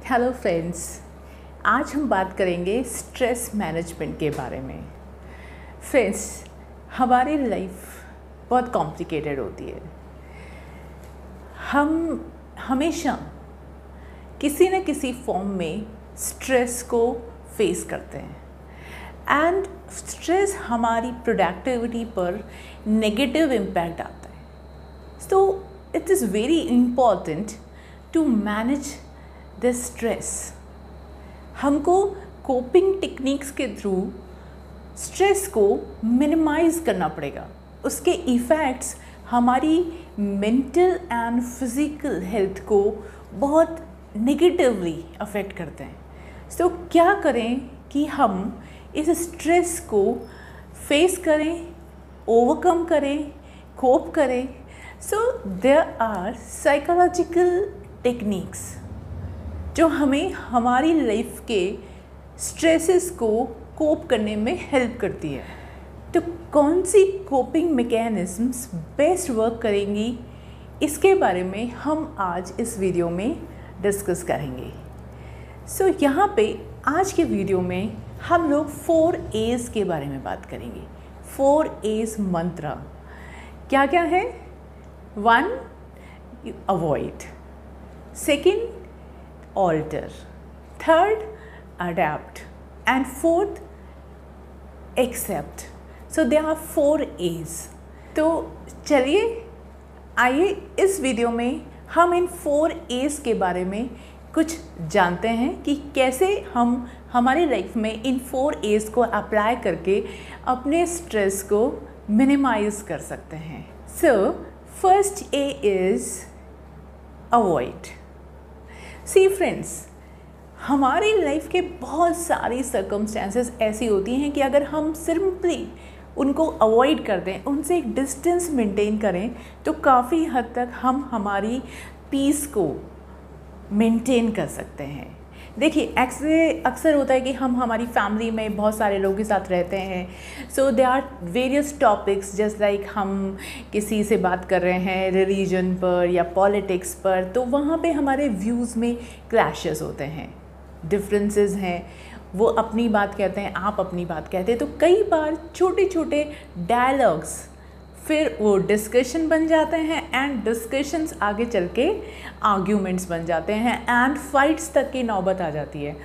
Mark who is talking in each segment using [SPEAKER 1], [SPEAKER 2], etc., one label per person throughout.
[SPEAKER 1] Hello friends, आज हम बात करेंगे स्ट्रेस मैनेजमेंट के बारे में। फ्रेंड्स, हमारी लाइफ बहुत कॉम्प्लिकेटेड होती है। हम हमेशा किसी न किसी फॉर्म में स्ट्रेस को फेस करते हैं एंड स्ट्रेस हमारी प्रोडक्टिविटी पर नेगेटिव इम्पैक्ट आता है। So it is very important to manage this stress. हमको कोपिंग टेक्निक्स के थ्रू स्ट्रेस को मिनिमाइज करना पड़ेगा। उसके इफ़ेक्ट्स हमारी मेंटल एंड फिज़िकल हेल्थ को बहुत नेगेटिवली अफेक्ट करते हैं। सो क्या करें कि हम इस स्ट्रेस को फेस करें, ओवरकम करें, कोप करें। So there are psychological techniques जो हमें हमारी लाइफ के स्ट्रेसेस को कोप करने में हेल्प करती है। तो कौन सी कोपिंग मैकेनिज़म्स बेस्ट वर्क करेंगी, इसके बारे में हम आज इस वीडियो में डिस्कस करेंगे। सो यहाँ पे आज के वीडियो में हम लोग 4 A's के बारे में बात करेंगे। 4 A's मंत्र क्या क्या है? 1, avoid. 2, alter, 3, adapt, and 4th, accept. So there are 4 A's. तो चलिए आइए इस वीडियो में हम इन 4 A's के बारे में कुछ जानते हैं कि कैसे हम हमारी लाइफ में इन 4 A's को अप्लाई करके अपने स्ट्रेस को मिनिमाइज कर सकते हैं। So first A is avoid। See friends, हमारी लाइफ के बहुत सारी सर्कमस्टेंसेस ऐसी होती हैं कि अगर हम सिंपली उनको अवॉइड कर दें, उनसे एक डिस्टेंस मेंटेन करें, तो काफ़ी हद तक हम हमारी पीस को मेंटेन कर सकते हैं। देखिए, अक्सर होता है कि हम हमारी फैमिली में बहुत सारे लोगों के साथ रहते हैं। So they are various topics, just like हम किसी से बात कर रहे हैं रिलीजन पर या पॉलिटिक्स पर, तो वहाँ पे हमारे व्यूज़ में क्लैशेस होते हैं, डिफरेंसेस हैं। वो अपनी बात कहते हैं, आप अपनी बात कहते हैं। तो कई बार छोटे छोटे डायलॉग्स फिर वो डिस्कशन बन जाते हैं एंड डिस्कशंस आगे चल के आर्ग्यूमेंट्स बन जाते हैं एंड फाइट्स तक की नौबत आ जाती है।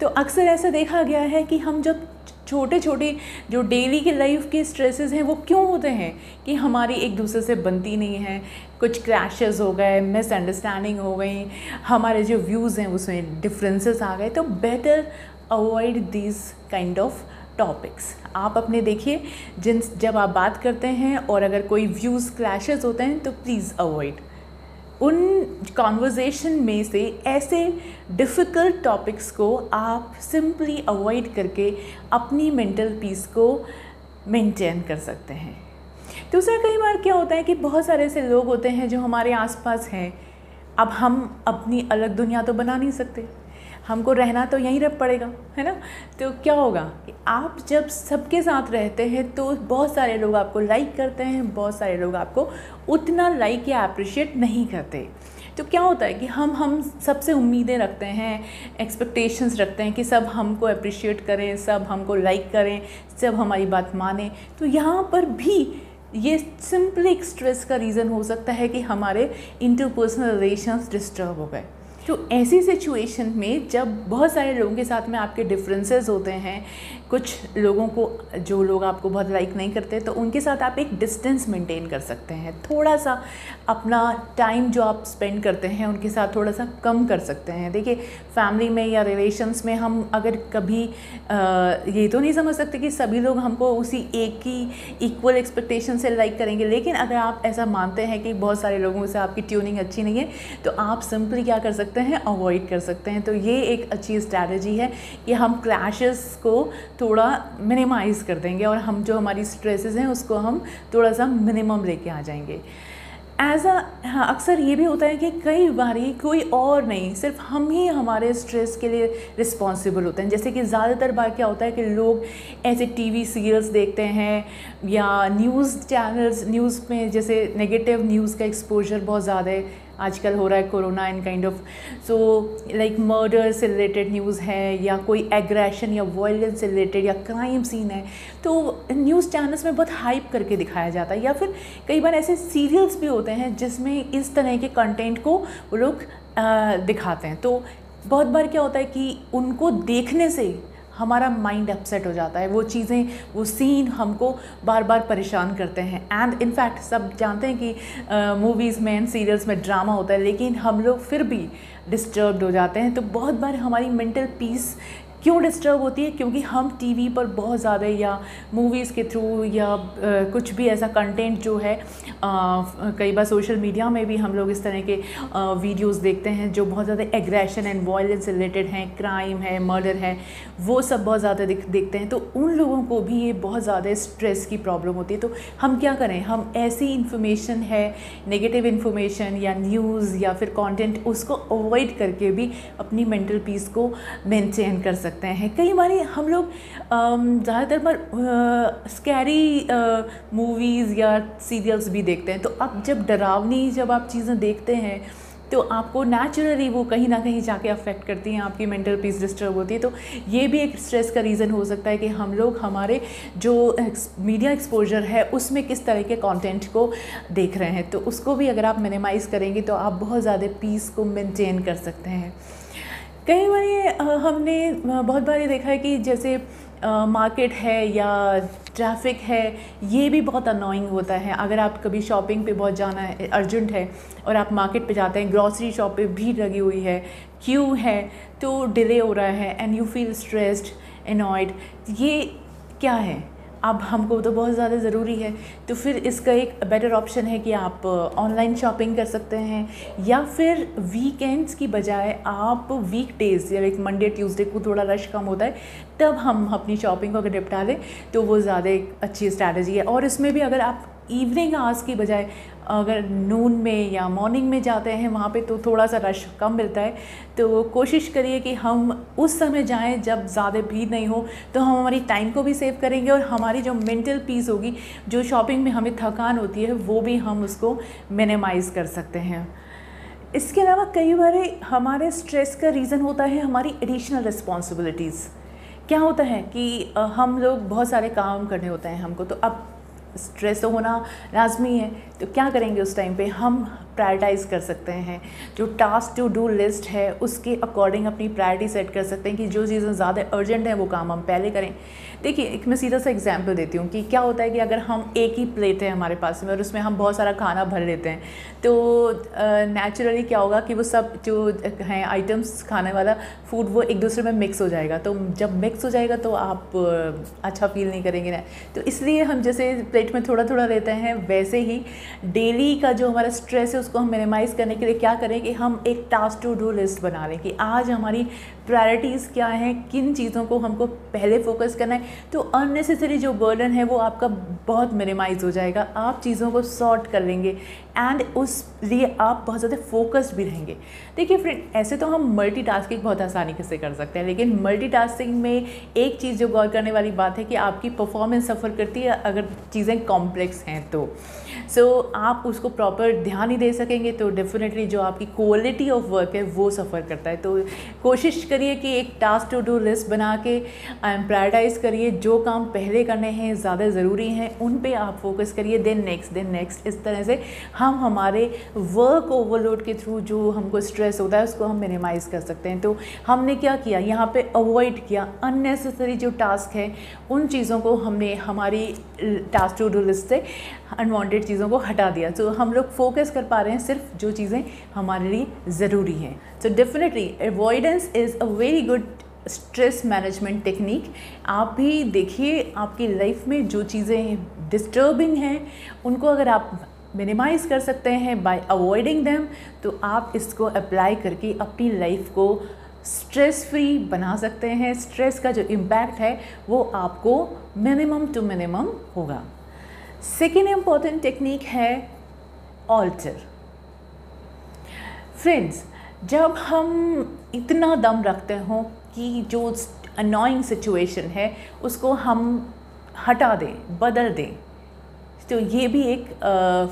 [SPEAKER 1] तो अक्सर ऐसा देखा गया है कि हम जब छोटे छोटे जो डेली के लाइफ के स्ट्रेसेस हैं वो क्यों होते हैं कि हमारी एक दूसरे से बनती नहीं है, कुछ क्रैशेस हो गए, मिसअंडरस्टैंडिंग हो गई, हमारे जो व्यूज़ हैं उसमें डिफरेंसेस आ गए। तो better avoid this kind of topics. आप अपने देखिए, जब आप बात करते हैं और अगर कोई व्यूज़ क्लैशेस होते हैं तो प्लीज़ अवॉइड उन कॉन्वर्जेसन में से ऐसे डिफ़िकल्ट टॉपिक्स को आप सिंपली अवॉइड करके अपनी मेंटल पीस को मेंटेन कर सकते हैं। दूसरा, कई बार क्या होता है कि बहुत सारे ऐसे लोग होते हैं जो हमारे आसपास हैं। अब हम अपनी अलग दुनिया तो बना नहीं सकते, हमको रहना तो यहीं रह पड़ेगा, है ना। तो क्या होगा कि आप जब सबके साथ रहते हैं तो बहुत सारे लोग आपको लाइक करते हैं, बहुत सारे लोग आपको उतना लाइक या अप्रिशिएट नहीं करते। तो क्या होता है कि हम सबसे उम्मीदें रखते हैं, एक्सपेक्टेशंस रखते हैं कि सब हमको अप्रिशिएट करें, सब हमको लाइक करें, सब हमारी बात मानें। तो यहाँ पर भी ये सिंपली एक स्ट्रेस का रीज़न हो सकता है कि हमारे इंटरपर्सनल रिलेशंस डिस्टर्ब हो गए। तो ऐसी सिचुएशन में जब बहुत सारे लोगों के साथ में आपके डिफरेंसेस होते हैं, कुछ लोगों को, जो लोग आपको बहुत लाइक नहीं करते, तो उनके साथ आप एक डिस्टेंस मेंटेन कर सकते हैं। थोड़ा सा अपना टाइम जो आप स्पेंड करते हैं उनके साथ थोड़ा सा कम कर सकते हैं। देखिए, फैमिली में या रिलेशंस में हम अगर कभी ये तो नहीं समझ सकते कि सभी लोग हमको उसी एक ही इक्वल एक्सपेक्टेशन से लाइक करेंगे, लेकिन अगर आप ऐसा मानते हैं कि बहुत सारे लोगों से आपकी ट्यूनिंग अच्छी नहीं है, तो आप सिंपली क्या कर सकते हैं, अवॉइड कर सकते हैं। तो ये एक अच्छी स्ट्रैटेजी है कि हम क्लैशेस को थोड़ा मिनिमाइज़ कर देंगे और हम जो हमारी स्ट्रेसेस हैं उसको हम थोड़ा सा मिनिमम लेके आ जाएंगे। अक्सर ये भी होता है कि कई बारी कोई और नहीं, सिर्फ हम ही हमारे स्ट्रेस के लिए रिस्पॉन्सिबल होते हैं। जैसे कि ज़्यादातर बार क्या होता है कि लोग ऐसे टीवी सीरियल्स देखते हैं या न्यूज़ चैनल्स, न्यूज़ में जैसे नेगेटिव न्यूज़ का एक्सपोजर बहुत ज़्यादा है, आजकल हो रहा है corona and kind of, so like murder से रिलेटेड न्यूज़ है या कोई एग्रेशन या वायलेंस से रिलेटेड या क्राइम सीन है, तो न्यूज़ चैनल्स में बहुत हाइप करके दिखाया जाता है। या फिर कई बार ऐसे सीरियल्स भी होते हैं जिसमें इस तरह के कंटेंट को वो लोग दिखाते हैं। तो बहुत बार क्या होता है कि उनको देखने से हमारा माइंड अपसेट हो जाता है, वो चीज़ें, वो सीन हमको बार बार परेशान करते हैं। एंड इनफैक्ट सब जानते हैं कि मूवीज़ में एंड सीरियल्स में ड्रामा होता है, लेकिन हम लोग फिर भी डिस्टर्ब्ड हो जाते हैं। तो बहुत बार हमारी मेंटल पीस क्यों डिस्टर्ब होती है? क्योंकि हम टीवी पर बहुत ज़्यादा या मूवीज़ के थ्रू या कुछ भी ऐसा कंटेंट जो है, कई बार सोशल मीडिया में भी हम लोग इस तरह के वीडियोस देखते हैं जो बहुत ज़्यादा एग्रेशन एंड वायलेंस से रिलेटेड हैं, क्राइम है, मर्डर है, वो सब बहुत ज़्यादा देखते हैं। तो उन लोगों को भी ये बहुत ज़्यादा स्ट्रेस की प्रॉब्लम होती है। तो हम क्या करें? हम ऐसी इन्फॉर्मेशन है, नेगेटिव इन्फॉर्मेशन या न्यूज़ या फिर कंटेंट, उसको अवॉइड करके भी अपनी मेंटल पीस को मेंटेन कर सकते हैं। कई बार हम लोग ज़्यादातर पर स्कैरी मूवीज़ या सीरियल्स भी देखते हैं। तो अब जब डरावनी जब आप चीज़ें देखते हैं तो आपको नेचुरली वो कहीं ना कहीं जाके अफेक्ट करती हैं, आपकी मेंटल पीस डिस्टर्ब होती है। तो ये भी एक स्ट्रेस का रीज़न हो सकता है कि हम लोग हमारे जो मीडिया एक्सपोजर है उसमें किस तरह के कंटेंट को देख रहे हैं। तो उसको भी अगर आप मिनिमाइज़ करेंगे तो आप बहुत ज़्यादा पीस को मेंटेन कर सकते हैं। कई बार हमने बहुत बार ये देखा है कि जैसे मार्केट है या ट्रैफिक है, ये भी बहुत अनोइंग होता है। अगर आप कभी शॉपिंग पे बहुत जाना है, अर्जेंट है, और आप मार्केट पे जाते हैं, ग्रॉसरी शॉप पे भीड़ लगी हुई है, क्यू है, तो डिले हो रहा है and you feel stressed, annoyed. ये क्या है? अब हमको तो बहुत ज़्यादा ज़रूरी है, तो फिर इसका एक बेटर ऑप्शन है कि आप ऑनलाइन शॉपिंग कर सकते हैं, या फिर वीकेंड्स की बजाय आप वीकडेज़ या एक मंडे ट्यूसडे को थोड़ा रश कम होता है, तब हम अपनी शॉपिंग को अगर निपटा लें तो वो ज़्यादा एक अच्छी स्ट्रैटेजी है। और इसमें भी अगर आप इवनिंग आवर्स की बजाय अगर नून में या मॉर्निंग में जाते हैं, वहाँ पे तो थोड़ा सा रश कम मिलता है। तो कोशिश करिए कि हम उस समय जाएं जब ज़्यादा भीड़ नहीं हो, तो हम हमारी टाइम को भी सेव करेंगे और हमारी जो मेंटल पीस होगी, जो शॉपिंग में हमें थकान होती है, वो भी हम उसको मिनिमाइज़ कर सकते हैं। इसके अलावा कई बार हमारे स्ट्रेस का रीज़न होता है हमारी एडिशनल रिस्पॉन्सिबिलिटीज़। क्या होता है कि हम लोग बहुत सारे काम करने होते हैं हमको, तो अब स्ट्रेस तो होना लाजमी है। तो क्या करेंगे उस टाइम पे? हम प्रायोरिटाइज़ कर सकते हैं, जो टास्क टू डू लिस्ट है उसके अकॉर्डिंग अपनी प्रायोरिटी सेट कर सकते हैं कि जो चीज़ें ज़्यादा अर्जेंट हैं वो काम हम पहले करें। देखिए, एक मैं सीधा सा एग्जांपल देती हूँ कि क्या होता है कि अगर हम एक ही प्लेट है हमारे पास में और उसमें हम बहुत सारा खाना भर लेते हैं, तो नेचुरली क्या होगा कि वो सब जो हैं आइटम्स, खाने वाला फूड, वो एक दूसरे में मिक्स हो जाएगा। तो जब मिक्स हो जाएगा तो आप अच्छा फील नहीं करेंगे ना। तो इसलिए हम जैसे प्लेट में थोड़ा थोड़ा लेते हैं, वैसे ही डेली का जो हमारा स्ट्रेस है उसको हम मिनिमाइज़ करने के लिए क्या करें कि हम एक टास्क टू डू लिस्ट बना लें कि आज हमारी प्रायोरिटीज़ क्या हैं, किन चीज़ों को हमको पहले फोकस करना है। तो अननेसेसरी जो बर्डन है वो आपका बहुत मिनिमाइज़ हो जाएगा, आप चीज़ों को सॉर्ट कर लेंगे एंड उस लिए आप बहुत ज़्यादा फोकस्ड भी रहेंगे। देखिए फ्रेंड, ऐसे तो हम मल्टीटास्किंग बहुत आसानी से कर सकते हैं, लेकिन मल्टीटास्किंग में एक चीज़ जो गौर करने वाली बात है कि आपकी परफॉर्मेंस सफ़र करती है अगर चीज़ें कॉम्प्लेक्स हैं तो। आप उसको प्रॉपर ध्यान नहीं दे सकेंगे तो डेफिनेटली जो आपकी क्वालिटी ऑफ वर्क है वो सफ़र करता है। तो कोशिश करिए कि एक टास्क टू डू लिस्ट बना के प्रायोरिटाइज़ करिए, जो काम पहले करने हैं, ज़्यादा ज़रूरी हैं, उन पे आप फोकस करिए, देन नेक्स्ट। इस तरह से हम हमारे वर्क ओवरलोड के थ्रू जो हमको स्ट्रेस होता है उसको हम मिनिमाइज़ कर सकते हैं। तो हमने क्या किया यहाँ पे? अवॉइड किया अननेसेसरी जो टास्क है, उन चीज़ों को हमने हमारी टास्क टू डू लिस्ट से अनवांटेड चीज़ों को हटा दिया। तो हम लोग फोकस कर पा रहे हैं सिर्फ जो चीज़ें हमारे लिए ज़रूरी हैं। So definitely avoidance is a very good stress management technique. आप भी देखिए, आपकी लाइफ में जो चीज़ें डिस्टर्बिंग हैं उनको अगर आप मिनिमाइज़ कर सकते हैं बाय अवॉइडिंग देम, तो आप इसको अप्लाई करके अपनी लाइफ को स्ट्रेस फ्री बना सकते हैं। स्ट्रेस का जो इम्पैक्ट है वो आपको मिनिमम टू मिनिमम होगा। सेकेंड इम्पॉर्टेंट टेक्निक है ऑल्टर। फ्रेंड्स, जब हम इतना दम रखते हों कि जो अननोइंग सिचुएशन है उसको हम हटा दें, बदल दें, तो ये भी एक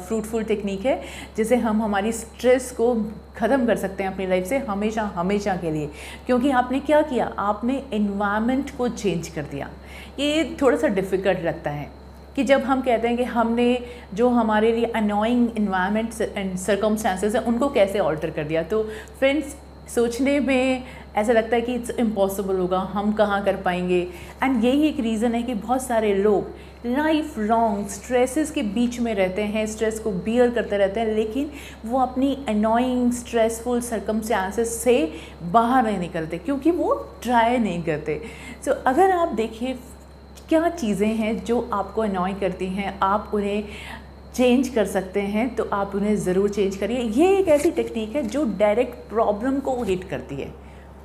[SPEAKER 1] फ्रूटफुल टेक्निक है जिसे हम हमारी स्ट्रेस को ख़त्म कर सकते हैं अपनी लाइफ से हमेशा हमेशा के लिए। क्योंकि आपने क्या किया, आपने एनवायरनमेंट को चेंज कर दिया। ये थोड़ा सा डिफ़िकल्ट लगता है कि जब हम कहते हैं कि हमने जो हमारे लिए अनोइंग इन्वायरमेंट एंड सर्कमस्टांसेस है उनको कैसे ऑल्टर कर दिया। तो फ्रेंड्स, सोचने में ऐसा लगता है कि इट्स इम्पॉसिबल होगा, हम कहाँ कर पाएंगे। एंड यही एक रीज़न है कि बहुत सारे लोग लाइफ लॉन्ग स्ट्रेसेस के बीच में रहते हैं, स्ट्रेस को बियर करते रहते हैं, लेकिन वो अपनी अनोइंग स्ट्रेसफुल सर्कमस्टांसेस से बाहर नहीं निकलते क्योंकि वो ट्राई नहीं करते। सो अगर आप देखिए क्या चीज़ें हैं जो आपको अनॉय करती हैं, आप उन्हें चेंज कर सकते हैं तो आप उन्हें ज़रूर चेंज करिए। ये एक ऐसी टेक्निक है जो डायरेक्ट प्रॉब्लम को हिट करती है।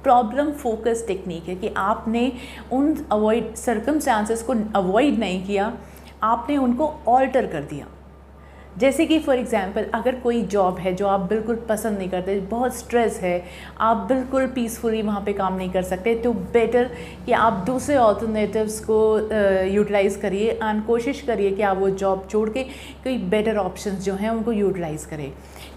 [SPEAKER 1] प्रॉब्लम फोकस टेक्निक है कि आपने उन अवॉइड सर्कमस्टांसेस को अवॉइड नहीं किया, आपने उनको ऑल्टर कर दिया। जैसे कि फॉर एग्ज़ाम्पल अगर कोई जॉब है जो आप बिल्कुल पसंद नहीं करते, बहुत स्ट्रेस है, आप बिल्कुल पीसफुली वहाँ पे काम नहीं कर सकते, तो बेटर कि आप दूसरे ऑल्टरनेटिव्स को यूटिलाइज़ करिए एंड कोशिश करिए कि आप वो जॉब छोड़ के कोई बेटर ऑप्शंस जो हैं उनको यूटिलाइज़ करें।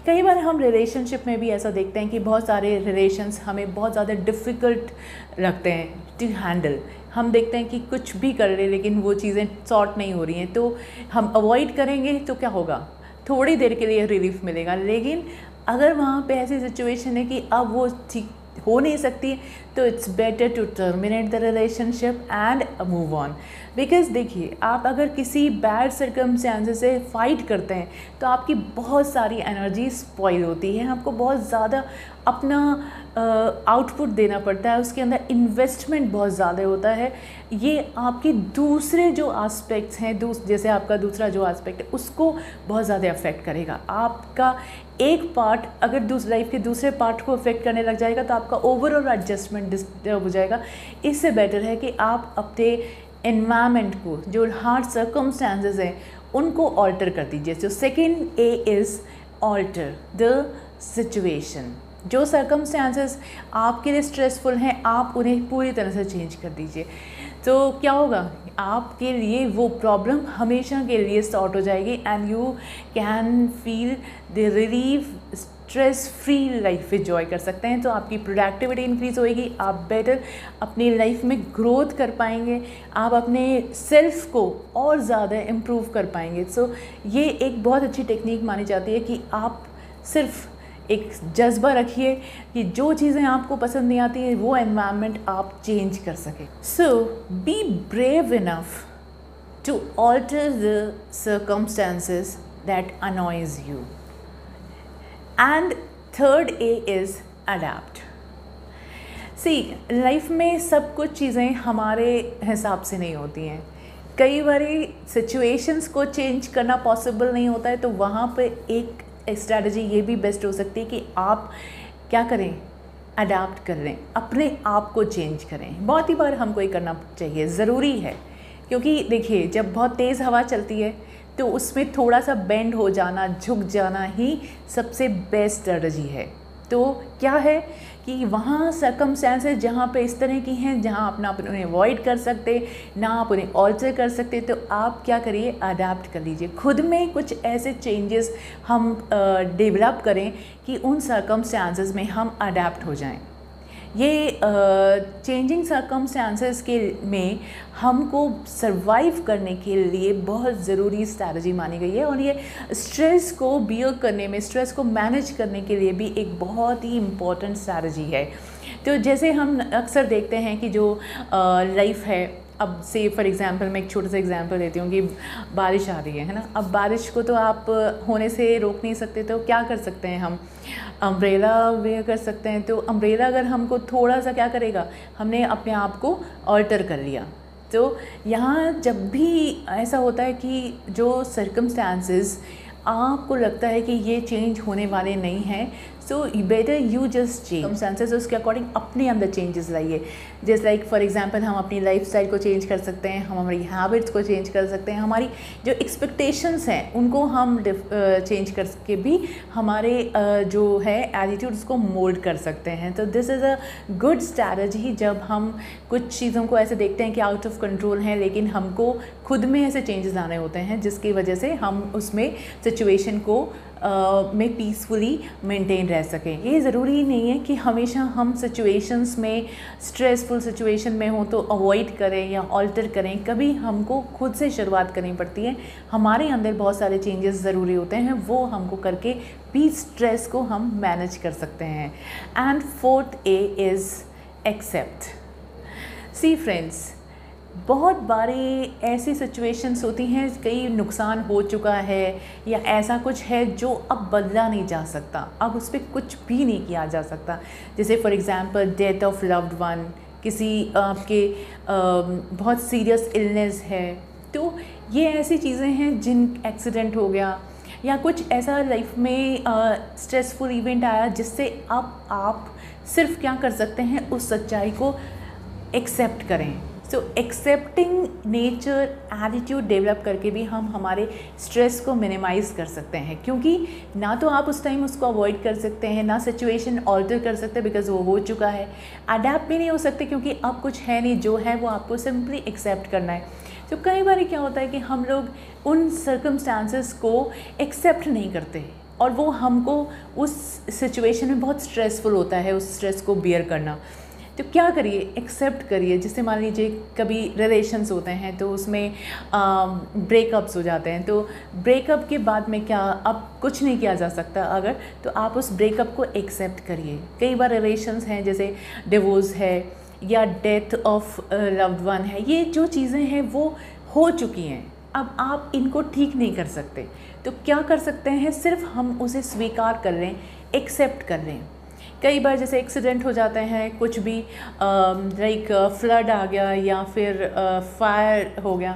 [SPEAKER 1] कई बार हम रिलेशनशिप में भी ऐसा देखते हैं कि बहुत सारे रिलेशंस हमें बहुत ज़्यादा डिफ़िकल्ट लगते हैं टू हैंडल। हम देखते हैं कि कुछ भी कर ले लेकिन वो चीज़ें सॉर्ट नहीं हो रही हैं, तो हम अवॉइड करेंगे तो क्या होगा, थोड़ी देर के लिए रिलीफ मिलेगा। लेकिन अगर वहाँ पे ऐसी सिचुएशन है कि अब वो ठीक हो नहीं सकती, तो it's better to terminate the relationship and move on. Because देखिए, आप अगर किसी बैड सर्कमस्टेंसेस से फाइट करते हैं तो आपकी बहुत सारी एनर्जी स्पॉइल होती है, आपको बहुत ज़्यादा अपना आउटपुट देना पड़ता है, उसके अंदर इन्वेस्टमेंट बहुत ज़्यादा होता है। ये आपके दूसरे जो एस्पेक्ट्स हैं, जैसे आपका दूसरा जो एस्पेक्ट है उसको बहुत ज़्यादा अफेक्ट करेगा। आपका एक पार्ट अगर लाइफ के दूसरे पार्ट को अफेक्ट करने लग जाएगा तो आपका ओवरऑल एडजस्टमेंट डिस्टर्ब हो जाएगा। इससे बेटर है कि आप अपने एनवायरनमेंट को, जो हार्ड सर्कमस्टांसेस हैं, उनको ऑल्टर कर दीजिए। तो second A is alter the situation. जो सर्कमस्टांसेस आपके लिए स्ट्रेसफुल हैं, आप उन्हें पूरी तरह से चेंज कर दीजिए। तो क्या होगा, आपके लिए वो प्रॉब्लम हमेशा के लिए सॉर्ट हो जाएगी and you can feel the relief, stress free life enjoy कर सकते हैं। तो आपकी प्रोडक्टिविटी इंक्रीज़ होएगी, आप बेटर अपनी लाइफ में ग्रोथ कर पाएंगे, आप अपने सेल्फ को और ज़्यादा इम्प्रूव कर पाएंगे। सो ये एक बहुत अच्छी टेक्निक मानी जाती है कि आप सिर्फ एक जज्बा रखिए कि जो चीज़ें आपको पसंद नहीं आती हैं वो एनवायरनमेंट आप चेंज कर सकें। So be brave enough to alter the circumstances that annoys you. And third A is adapt. See, life में सब कुछ चीज़ें हमारे हिसाब से नहीं होती हैं। कई बारी सिचुएशंस को चेंज करना पॉसिबल नहीं होता है, तो वहाँ पे एक स्ट्रैटेजी ये भी बेस्ट हो सकती है कि आप क्या करें, अडैप्ट कर लें, अपने आप को चेंज करें। बहुत ही बार हमको ये करना चाहिए, ज़रूरी है। क्योंकि देखिए, जब बहुत तेज़ हवा चलती है तो उसमें थोड़ा सा बेंड हो जाना, झुक जाना ही सबसे बेस्ट स्ट्रैटेजी है। तो क्या है कि वहाँ सर्कमस्टेंसेस जहाँ पे इस तरह की हैं, जहाँ आप ना उन्हें अवॉइड कर सकते, ना आप उन्हें ऑल्टर कर सकते, तो आप क्या करिए, अडैप्ट कर लीजिए। खुद में कुछ ऐसे चेंजेस हम डेवलप करें कि उन सर्कमस्टेंसेस में हम अडैप्ट हो जाएं। ये चेंजिंग सर्कमस्टेंसेस के में हमको सरवाइव करने के लिए बहुत ज़रूरी स्ट्रैटेजी मानी गई है, और ये स्ट्रेस को बियर करने में, स्ट्रेस को मैनेज करने के लिए भी एक बहुत ही इम्पॉर्टेंट स्ट्रैटेजी है। तो जैसे हम अक्सर देखते हैं कि जो लाइफ है, अब से फॉर एग्ज़ाम्पल मैं एक छोटा सा एग्ज़ाम्पल देती हूँ कि बारिश आ रही है ना। अब बारिश को तो आप होने से रोक नहीं सकते, तो क्या कर सकते हैं हम, अम्ब्रेला वेयर कर सकते हैं। तो अम्ब्रेला अगर हमको थोड़ा सा क्या करेगा, हमने अपने आप को ऑल्टर कर लिया। तो यहाँ जब भी ऐसा होता है कि जो सर्कमस्टांसेस आपको लगता है कि ये चेंज होने वाले नहीं हैं, so better you just change circumstances, उसके अकॉर्डिंग अपने अंदर चेंजेस लाइए। जैसे लाइक फॉर एग्जांपल हम अपनी लाइफस्टाइल को चेंज कर सकते हैं, हम हमारी हैबिट्स को चेंज कर सकते हैं, हमारी जो एक्सपेक्टेशंस हैं उनको हम चेंज करके भी हमारे जो है एटीट्यूड्स को मोल्ड कर सकते हैं। तो this is a good strategy जब हम कुछ चीज़ों को ऐसे देखते हैं कि आउट ऑफ कंट्रोल हैं, लेकिन हमको खुद में ऐसे चेंजेस आने होते हैं जिसकी वजह से हम उसमें सिचुएशन को में पीसफुली मेंटेन रह सकें। ये ज़रूरी नहीं है कि हमेशा हम सिचुएशंस में स्ट्रेसफुल सिचुएशन में हो तो अवॉइड करें या ऑल्टर करें। कभी हमको खुद से शुरुआत करनी पड़ती है, हमारे अंदर बहुत सारे चेंजेस ज़रूरी होते हैं, वो हमको करके भी स्ट्रेस को हम मैनेज कर सकते हैं। And 4th A is accept. See friends, बहुत बारी ऐसी सिचुएशंस होती हैं, कई नुकसान हो चुका है या ऐसा कुछ है जो अब बदला नहीं जा सकता, अब उस पर कुछ भी नहीं किया जा सकता। जैसे for example death of loved one, किसी आपके बहुत सीरियस इलनेस है, तो ये ऐसी चीज़ें हैं जिन एक्सीडेंट हो गया या कुछ ऐसा लाइफ में स्ट्रेसफुल इवेंट आया जिससे अब आप सिर्फ क्या कर सकते हैं, उस सच्चाई को एक्सेप्ट करें। सो एक्सेप्टिंग नेचर एटीट्यूड डेवलप करके भी हम हमारे स्ट्रेस को मिनिमाइज़ कर सकते हैं, क्योंकि ना तो आप उस टाइम उसको अवॉइड कर सकते हैं, ना सिचुएशन ऑल्टर कर सकते बिकॉज वो हो चुका है। अडेप्ट भी नहीं हो सकते क्योंकि अब कुछ है नहीं, जो है वो आपको सिंपली एक्सेप्ट करना है। तो कई बार क्या होता है कि हम लोग उन सर्कमस्टांसेस को एक्सेप्ट नहीं करते और वो हमको उस सिचुएशन में बहुत स्ट्रेसफुल होता है उस स्ट्रेस को बियर करना। तो क्या करिए, एक्सेप्ट करिए। जैसे मान लीजिए कभी रिलेशंस होते हैं तो उसमें ब्रेकअप्स हो जाते हैं, तो ब्रेकअप के बाद में क्या अब कुछ नहीं किया जा सकता अगर, तो आप उस ब्रेकअप को एक्सेप्ट करिए। कई बार रिलेशंस हैं जैसे डिवोर्स है या डेथ ऑफ लव्ड वन है, ये जो चीज़ें हैं वो हो चुकी हैं, अब आप इनको ठीक नहीं कर सकते। तो क्या कर सकते हैं, सिर्फ हम उसे स्वीकार कर लें, एक्सेप्ट कर लें। कई बार जैसे एक्सीडेंट हो जाते हैं, कुछ भी लाइक फ्लड आ गया या फिर फायर हो गया,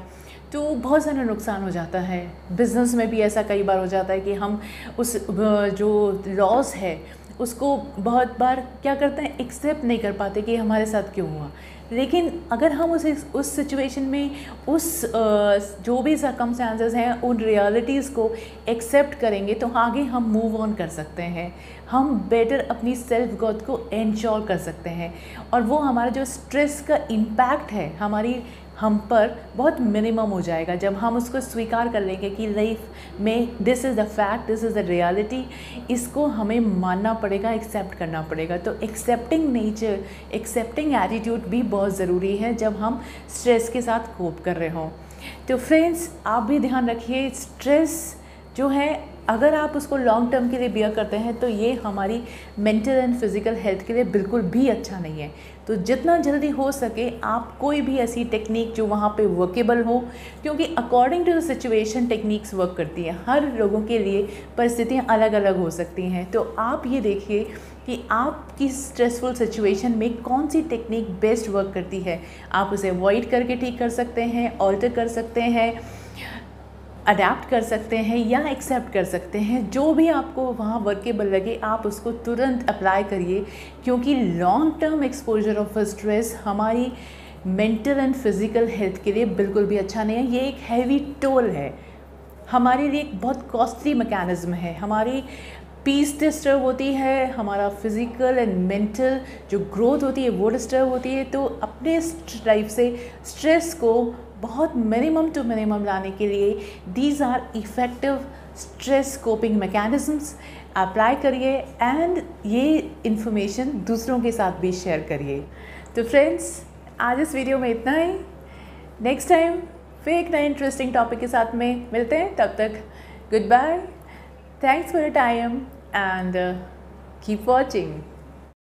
[SPEAKER 1] तो बहुत सारा नुकसान हो जाता है। बिज़नेस में भी ऐसा कई बार हो जाता है कि हम उस जो लॉस है उसको बहुत बार क्या करते हैं, एक्सेप्ट नहीं कर पाते कि हमारे साथ क्यों हुआ। लेकिन अगर हम उस सिचुएशन में जो भी सर्कमस्टांसेस हैं उन रियलिटीज़ को एक्सेप्ट करेंगे तो आगे हम मूव ऑन कर सकते हैं, हम बेटर अपनी सेल्फ ग्रोथ को एंश्योर कर सकते हैं और वो हमारा जो स्ट्रेस का इम्पैक्ट है हम पर बहुत मिनिमम हो जाएगा जब हम उसको स्वीकार कर लेंगे कि लाइफ में this is the fact, this is the reality, इसको हमें मानना पड़ेगा, एक्सेप्ट करना पड़ेगा। तो एक्सेप्टिंग नेचर, एक्सेप्टिंग एटीट्यूड भी बहुत ज़रूरी है जब हम स्ट्रेस के साथ कोप कर रहे हों। तो फ्रेंड्स, आप भी ध्यान रखिए, स्ट्रेस जो है अगर आप उसको लॉन्ग टर्म के लिए बियर करते हैं तो ये हमारी मेंटल एंड फिज़िकल हेल्थ के लिए बिल्कुल भी अच्छा नहीं है। तो जितना जल्दी हो सके आप कोई भी ऐसी टेक्निक जो वहाँ पे वर्केबल हो, क्योंकि according to the situation techniques work करती हैं, हर लोगों के लिए परिस्थितियाँ अलग अलग हो सकती हैं। तो आप ये देखिए कि आपकी स्ट्रेसफुल सिचुएशन में कौन सी टेक्निक बेस्ट वर्क करती है, आप उसे अवॉइड करके ठीक कर सकते हैं, ऑल्टर कर सकते हैं, अडेप्ट कर सकते हैं या एक्सेप्ट कर सकते हैं। जो भी आपको वहाँ वर्केबल लगे आप उसको तुरंत अप्लाई करिए, क्योंकि long term exposure of stress हमारी मेंटल एंड फिज़िकल हेल्थ के लिए बिल्कुल भी अच्छा नहीं है। ये एक हैवी टोल है, हमारे लिए एक बहुत कॉस्टली मैकेनिज़्म है, हमारी पीस डिस्टर्ब होती है, हमारा फिज़िकल एंड मेंटल जो ग्रोथ होती है वो डिस्टर्ब होती है। तो अपने लाइफ से स्ट्रेस को बहुत मिनिमम टू मिनिमम लाने के लिए these are effective stress coping mechanisms apply करिए एंड ये इन्फॉर्मेशन दूसरों के साथ भी शेयर करिए। तो फ्रेंड्स, आज इस वीडियो में इतना ही। नेक्स्ट टाइम फिर एक नए इंटरेस्टिंग टॉपिक के साथ में मिलते हैं, तब तक good bye, thanks for your time and keep watching.